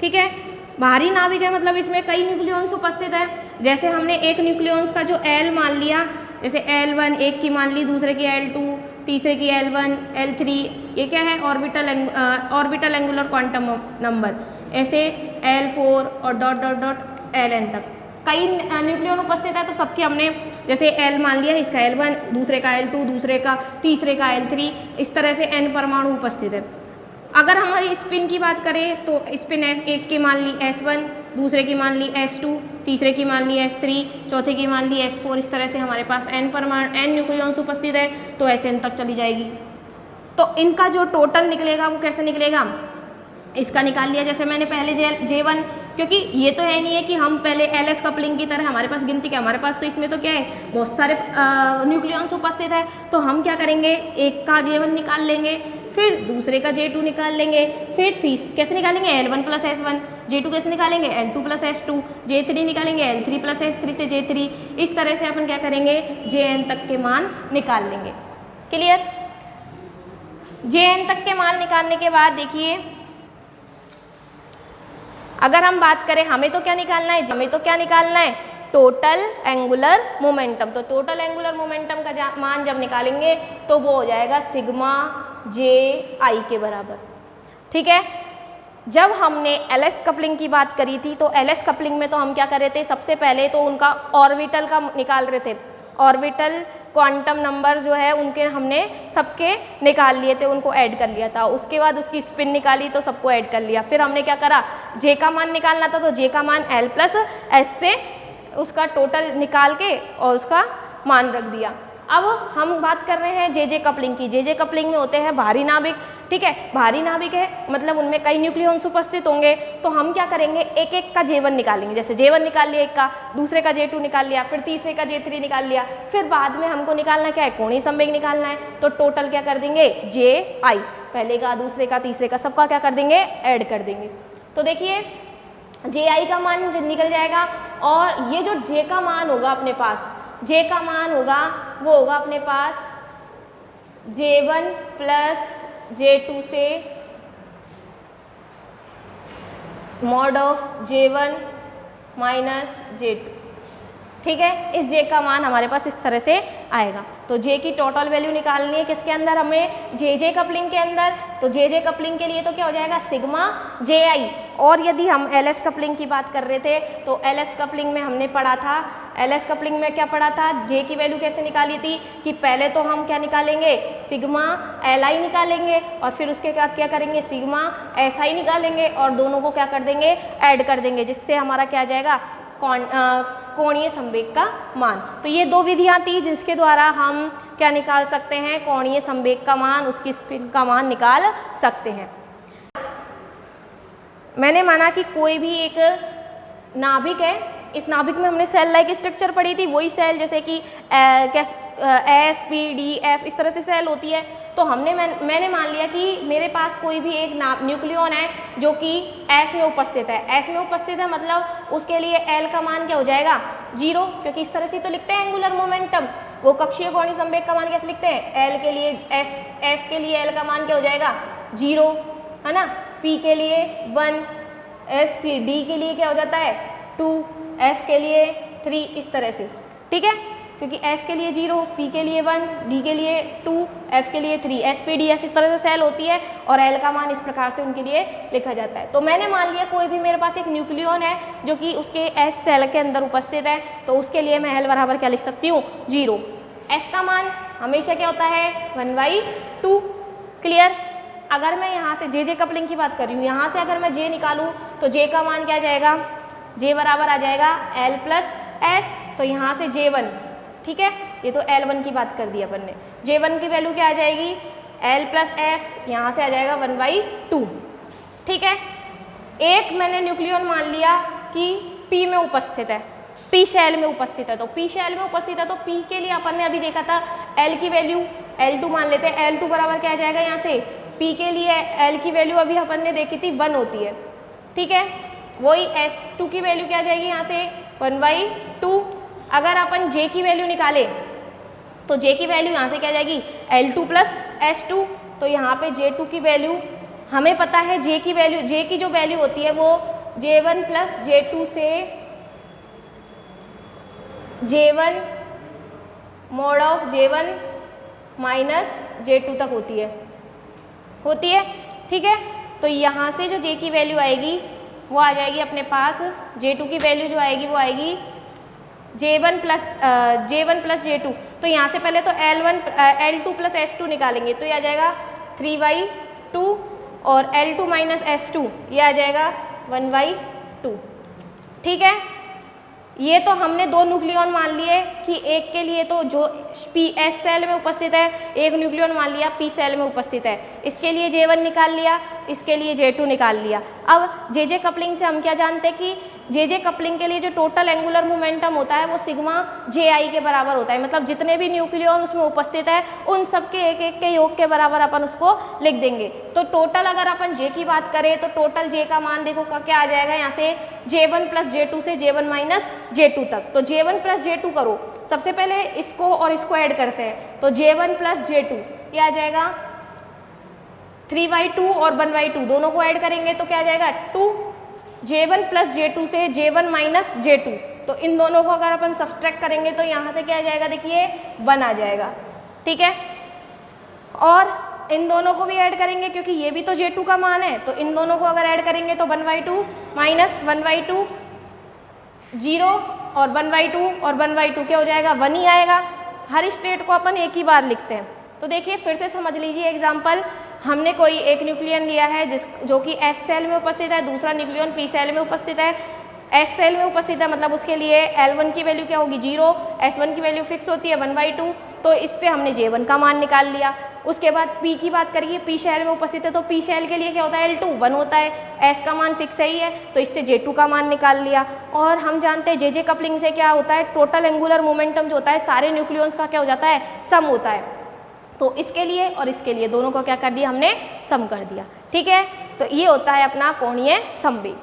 [SPEAKER 1] ठीक है, भारी नाभिक है मतलब इसमें कई न्यूक्लियॉन्स उपस्थित है। जैसे हमने एक न्यूक्लियॉन्स का जो एल मान लिया, जैसे L1 एक की मान ली, दूसरे की L2, तीसरे की L1, L3, ये क्या है, ऑर्बिटल एंगुलर क्वांटम नंबर। ऐसे L4 और डॉट डॉट डॉट Ln तक कई न्यूक्लियॉन उपस्थित है। तो सबके हमने जैसे L मान लिया, इसका L1, दूसरे का L2, दूसरे का, तीसरे का L3, इस तरह से n परमाणु उपस्थित है। अगर हमारी स्पिन की बात करें तो स्पिन एक की मान ली S1, दूसरे की मान ली S2, तीसरे की मान ली S3, चौथे की मान ली S4, इस तरह से हमारे पास n न्यूक्लियॉन्स उपस्थित है, तो ऐसे n तक चली जाएगी। तो इनका जो टोटल निकलेगा वो कैसे निकलेगा, इसका निकाल लिया जैसे मैंने पहले J1, क्योंकि ये तो है नहीं है कि हम पहले एलएस कपलिंग की तरह हमारे पास गिनती क्या, हमारे पास तो इसमें तो क्या है, बहुत सारे न्यूक्लियॉन्स उपस्थित है। तो हम क्या करेंगे, एक का J1 निकाल लेंगे, फिर दूसरे का J2 निकाल लेंगे, फिर कैसे निकालेंगे L1 प्लस S1, J2 कैसे निकालेंगे L2 प्लस S2, J3 निकालेंगे L3 प्लस S3 से J3। इस तरह से अपन क्या करेंगे, Jn तक के मान निकाल लेंगे। क्लियर, Jn तक के मान निकालने के बाद देखिए अगर हम बात करें हमें तो क्या निकालना है, टोटल एंगुलर मोमेंटम। तो टोटल एंगुलर मोमेंटम का मान जब निकालेंगे तो वो हो जाएगा सिग्मा जे आई के बराबर। ठीक है, जब हमने एलएस कपलिंग की बात करी थी तो एलएस कपलिंग में तो हम क्या कर रहे थे, सबसे पहले तो उनका ऑर्बिटल का निकाल रहे थे, ऑर्बिटल क्वांटम नंबर जो है उनके हमने सबके निकाल लिए थे, उनको ऐड कर लिया था। उसके बाद उसकी स्पिन निकाली तो सबको ऐड कर लिया। फिर हमने क्या करा, जे का मान निकालना था तो जे का मान एल प्लस एस से उसका टोटल निकाल के और उसका मान रख दिया। अब हम बात कर रहे हैं जे कपलिंग की। जे कपलिंग में होते हैं भारी नाभिक, ठीक है, भारी नाभिक है मतलब उनमें कई न्यूक्लियॉन्स उपस्थित होंगे। तो हम क्या करेंगे, एक एक का J1 निकालेंगे। जैसे J1 निकाल लिया एक का, दूसरे का J2 निकाल लिया, फिर तीसरे का J3 निकाल लिया, फिर बाद में हमको निकालना क्या है, कोणीय संवेग निकालना है। तो टोटल क्या कर देंगे, Ji, पहले का, दूसरे का, तीसरे का, सबका क्या कर देंगे, ऐड कर देंगे। तो देखिए Ji का मान निकल जाएगा और ये जो J का मान होगा अपने पास, J का मान होगा वो होगा अपने पास J1 प्लस J2 से mod of J1 minus J2, ठीक है। इस J का मान हमारे पास इस तरह से आएगा। तो J की टोटल वैल्यू निकालनी है किसके अंदर, हमें J कपलिंग के अंदर। तो J कपलिंग के लिए तो क्या हो जाएगा, सिग्मा Ji। और यदि हम LS कपलिंग की बात कर रहे थे तो LS कपलिंग में हमने पढ़ा था, LS कपलिंग में क्या पढ़ा था, J की वैल्यू कैसे निकाली थी कि पहले तो हम क्या निकालेंगे, सिग्मा Li निकालेंगे और फिर उसके बाद क्या करेंगे, सिग्मा Si निकालेंगे और दोनों को क्या कर देंगे, ऐड कर देंगे, जिससे हमारा क्या आ जाएगा, कोणीय संवेग का मान। तो ये दो विधियां थी जिसके द्वारा हम क्या निकाल सकते हैं, कोणीय संवेग का मान, उसकी स्पिन का मान निकाल सकते हैं। मैंने माना कि कोई भी एक नाभिक है, इस नाभिक में हमने सेल लाइक स्ट्रक्चर पढ़ी थी, वही सेल जैसे कि S, P, D, F इस तरह से सेल होती है। तो मैंने मान लिया कि मेरे पास कोई भी एक न्यूक्लियॉन है जो कि S में उपस्थित है। S में उपस्थित है मतलब उसके लिए L का मान क्या हो जाएगा, 0, क्योंकि इस तरह से तो लिखते हैं एंगुलर मोमेंटम। वो कक्षीय कोणीय संवेग का मान कैसे लिखते हैं, L के लिए S के लिए L का मान क्या हो जाएगा, 0, है ना। P के लिए 1, S, P, D के लिए क्या हो जाता है 2, F के लिए 3, इस तरह से, ठीक है। क्योंकि S के लिए 0, P के लिए 1, D के लिए 2, F के लिए 3, S, P, D, F इस तरह से सेल होती है और L का मान इस प्रकार से उनके लिए लिखा जाता है। तो मैंने मान लिया कोई भी मेरे पास एक न्यूक्लियॉन है जो कि उसके S सेल के अंदर उपस्थित है, तो उसके लिए मैं L बराबर क्या लिख सकती हूँ, 0। S का मान हमेशा क्या होता है, 1/2, क्लियर। अगर मैं यहाँ से J कपलिंग की बात कर रही हूँ, यहाँ से अगर मैं J निकालूँ तो J का मान क्या आ जाएगा, J बराबर आ जाएगा L प्लस S। तो यहाँ से J1, ठीक है, ये तो L1 की बात कर दी अपन ने, J1 की वैल्यू क्या आ जाएगी, L प्लस S, यहाँ से आ जाएगा 1/2, ठीक है। एक मैंने न्यूक्लियॉन मान लिया कि P में उपस्थित है, P शेल में उपस्थित है। तो P शेल में उपस्थित है तो P के लिए अपन ने अभी देखा था L की वैल्यू L2 मान लेते हैं। L2 बराबर क्या आ जाएगा, यहाँ से P के लिए L की वैल्यू अभी अपन ने देखी थी 1 होती है, ठीक है। वही S2 की वैल्यू क्या आ जाएगी, यहाँ से 1/2। अगर अपन J की वैल्यू निकाले तो J की वैल्यू यहाँ से क्या आ जाएगी, L2 प्लस S2। तो यहाँ पे J2 की वैल्यू हमें पता है, J की वैल्यू, J की जो वैल्यू होती है वो J1 प्लस J2 से J1 mod of J1 minus J2 तक होती है, ठीक है। तो यहाँ से जो J की वैल्यू आएगी वो आ जाएगी अपने पास, J2 की वैल्यू जो आएगी वो आएगी J1 प्लस J2। तो यहाँ से पहले तो L2 प्लस S2 निकालेंगे तो ये आ जाएगा 3/2 और L2 माइनस S2 ये आ जाएगा 1/2, ठीक है। ये तो हमने दो न्यूक्लियॉन मान लिए कि एक के लिए तो जो S सेल में उपस्थित है, एक न्यूक्लियॉन मान लिया P सेल में उपस्थित है, इसके लिए J1 निकाल लिया, इसके लिए J2 निकाल लिया। अब J कपलिंग से हम क्या जानते हैं कि J कपलिंग के लिए जो टोटल एंगुलर मोमेंटम होता है वो सिग्मा Ji के बराबर होता है। मतलब जितने भी न्यूक्लियॉन उसमें उपस्थित है उन सब के एक एक के योग के बराबर अपन उसको लिख देंगे। तो टोटल अगर अपन J की बात करें तो टोटल J का मान देखो क्या आ जाएगा, यहाँ से J1 प्लस J2 से J1 माइनस J2 तक। तो J1 प्लस J2 करो, सबसे पहले इसको और इसको ऐड करते हैं तो J1 प्लस J2 ये आ जाएगा 3/2 और 1/2, दोनों को ऐड करेंगे तो क्या आ जाएगा 2। J1 प्लस J2 से J1 माइनस J2, तो इन दोनों को अगर अपन सब्सट्रैक्ट करेंगे तो यहाँ से क्या आ जाएगा, देखिए 1 आ जाएगा, ठीक है। और इन दोनों को भी ऐड करेंगे क्योंकि ये भी तो J2 का मान है, तो इन दोनों को अगर ऐड करेंगे तो 1/2 माइनस 1/2 0 और 1/2 और 1/2 क्या हो जाएगा, 1 ही आएगा। हर स्टेट को अपन एक ही बार लिखते हैं। तो देखिए फिर से समझ लीजिए एग्जाम्पल, हमने कोई एक न्यूक्लियन लिया है जो कि S सेल में उपस्थित है, दूसरा न्यूक्लियन P सेल में उपस्थित है। S सेल में उपस्थित है मतलब उसके लिए L1 की वैल्यू क्या होगी 0, S1 की वैल्यू फिक्स होती है 1/2, तो इससे हमने J1 का मान निकाल लिया। उसके बाद P की बात करिए, P सेल में उपस्थित है तो P सेल के लिए क्या होता है L2 1 होता है, S का मान फिक्स ही है तो इससे J2 का मान निकाल लिया। और हम जानते हैं JJ कपलिंग से क्या होता है, टोटल एंगुलर मोमेंटम जो होता है सारे न्यूक्लियंस का क्या हो जाता है, सम होता है। तो इसके लिए और इसके लिए दोनों को क्या कर दिया हमने, सम कर दिया। ठीक है, तो ये होता है अपना कोणीय संवेग।